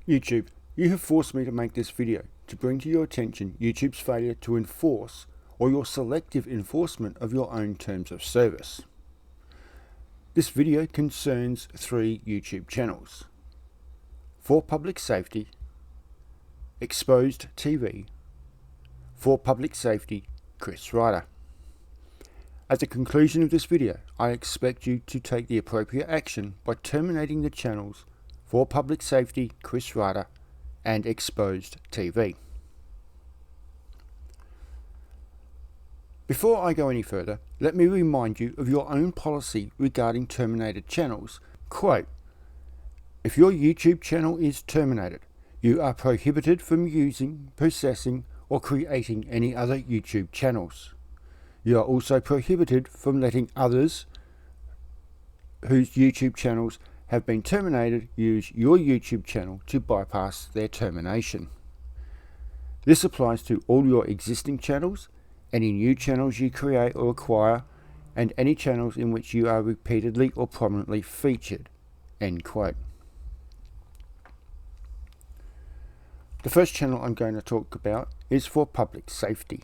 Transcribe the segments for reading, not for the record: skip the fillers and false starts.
YouTube, you have forced me to make this video to bring to your attention YouTube's failure to enforce or your selective enforcement of your own terms of service. This video concerns 3 YouTube channels: For Public Safety, Exposed TV, For Public Safety, Chris Reiter. At the conclusion of this video, I expect you to take the appropriate action by terminating the channels For Public Safety, Chris Reiter and Exposed TV. Before I go any further, let me remind you of your own policy regarding terminated channels. Quote, "If your YouTube channel is terminated, you are prohibited from using, possessing, or creating any other YouTube channels. You are also prohibited from letting others whose YouTube channels have been terminated use your YouTube channel to bypass their termination. This applies to all your existing channels, any new channels you create or acquire, and any channels in which you are repeatedly or prominently featured." End quote. The first channel I'm going to talk about is For Public Safety.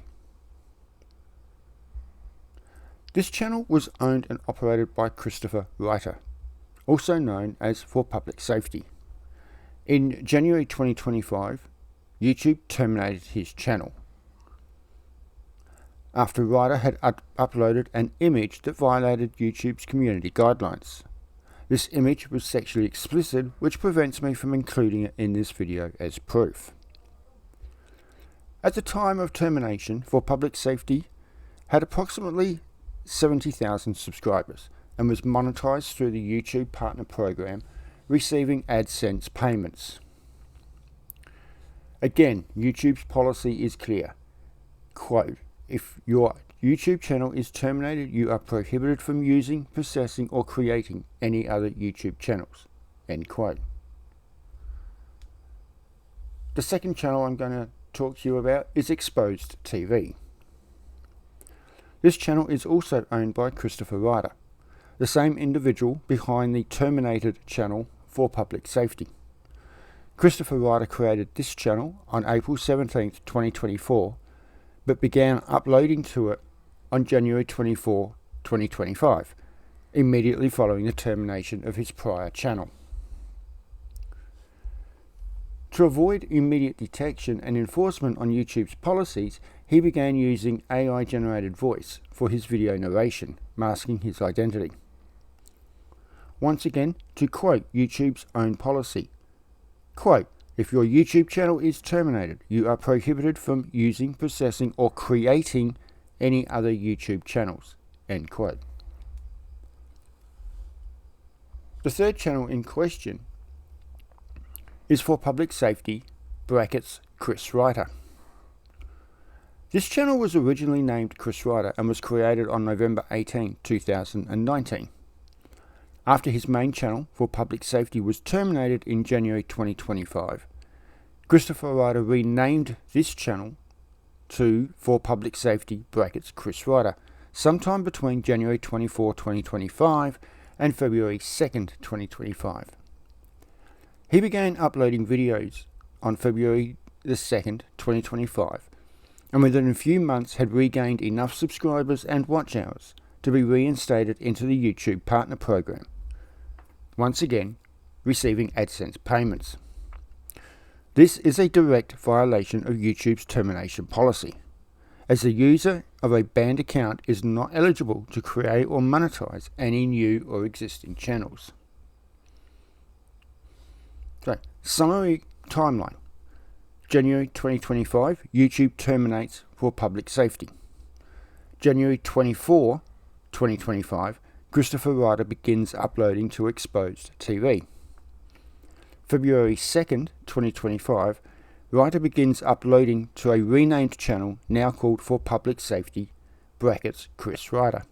This channel was owned and operated by Christopher Reiter, also known as For Public Safety. In January 2025, YouTube terminated his channel after Reiter had uploaded an image that violated YouTube's community guidelines. This image was sexually explicit, which prevents me from including it in this video as proof. At the time of termination, For Public Safety had approximately 70,000 subscribers and was monetized through the YouTube Partner Program, receiving AdSense payments. Again, YouTube's policy is clear. Quote, "If your YouTube channel is terminated, you are prohibited from using, possessing, or creating any other YouTube channels." End quote. The second channel I'm going to talk to you about is Exposed TV. This channel is also owned by Christopher Reiter, the same individual behind the terminated channel For Public Safety. Christopher Reiter created this channel on April 17, 2024, but began uploading to it on January 24, 2025, immediately following the termination of his prior channel. To avoid immediate detection and enforcement on YouTube's policies, he began using AI-generated voice for his video narration, masking his identity. Once again, to quote YouTube's own policy, quote, "If your YouTube channel is terminated, you are prohibited from using, possessing, or creating any other YouTube channels." End quote. The third channel in question is For Public Safety (Chris Reiter). This channel was originally named Chris Reiter and was created on November 18, 2019. After his main channel, For Public Safety, was terminated in January 2025, Christopher Reiter renamed this channel to For Public Safety (Chris Reiter) sometime between January 24, 2025 and February 2nd, 2025. He began uploading videos on February the 2nd, 2025, and within a few months had regained enough subscribers and watch hours to be reinstated into the YouTube Partner Program, once again receiving AdSense payments. This is a direct violation of YouTube's termination policy, as the user of a banned account is not eligible to create or monetize any new or existing channels. So, summary timeline. January 2025, YouTube terminates For Public Safety. January 24, 2025, Christopher Reiter begins uploading to Exposed TV. February 2nd, 2025, Reiter begins uploading to a renamed channel now called For Public Safety (Chris Reiter).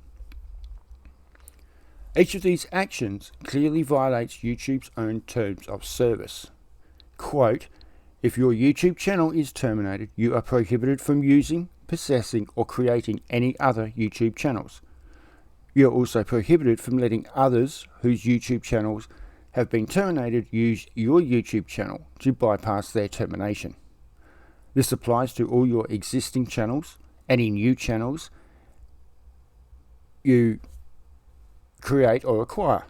Each of these actions clearly violates YouTube's own terms of service. Quote, "If your YouTube channel is terminated, you are prohibited from using, possessing, or creating any other YouTube channels. You are also prohibited from letting others whose YouTube channels have been terminated use your YouTube channel to bypass their termination. This applies to all your existing channels, any new channels you create or acquire,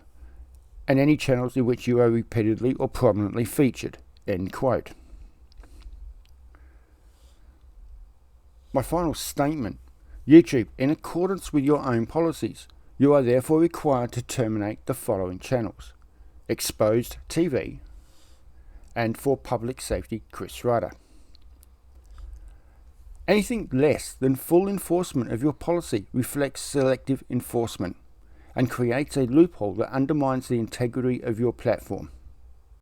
and any channels in which you are repeatedly or prominently featured. End quote. My final statement. YouTube, in accordance with your own policies, you are therefore required to terminate the following channels: Exposed TV and For Public Safety Chris Reiter. Anything less than full enforcement of your policy reflects selective enforcement and creates a loophole that undermines the integrity of your platform.